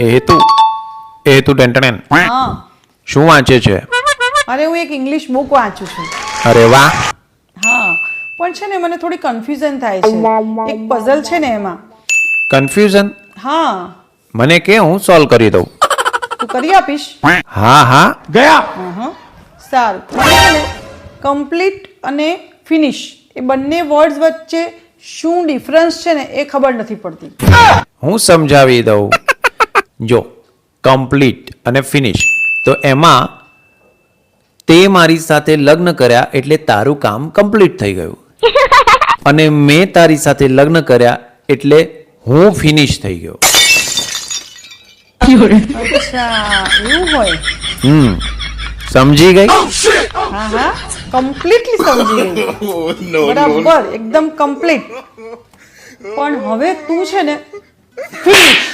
એ તું ટેન્ટન હા શું વાંચે છે? અરે હું એક ઇંગ્લિશ બુક વાંચું છું. અરે વાહ. હા પણ છે ને મને થોડી કન્ફ્યુઝન થાય છે. એક પઝલ છે ને એમાં. કન્ફ્યુઝન? હા મને કે હું સોલ્વ કરી દઉં. તું કરી આપીશ? હા ગયા. સારું. મને છે ને કમ્પ્લીટ અને ફિનિશ એ બંને વર્ડ્સ વચ્ચે શું ડિફરન્સ છે ને એ ખબર નથી પડતી. હું સમજાવી દઉં. જો કમ્પ્લીટ અને ફિનિશ, તો એમાં તે મારી સાથે લગ્ન કર્યા એટલે તારું કામ કમ્પ્લીટ થઈ ગયું, અને મેં તારી સાથે લગ્ન કર્યા એટલે હું ફિનિશ થઈ ગયો. અચ્છા એવું હોય. સમજી ગઈ? હા કમ્પ્લીટલી સમજી ગઈ. બરાબર એકદમ કમ્પ્લીટ. પણ હવે તું છે ને ફિનિશ.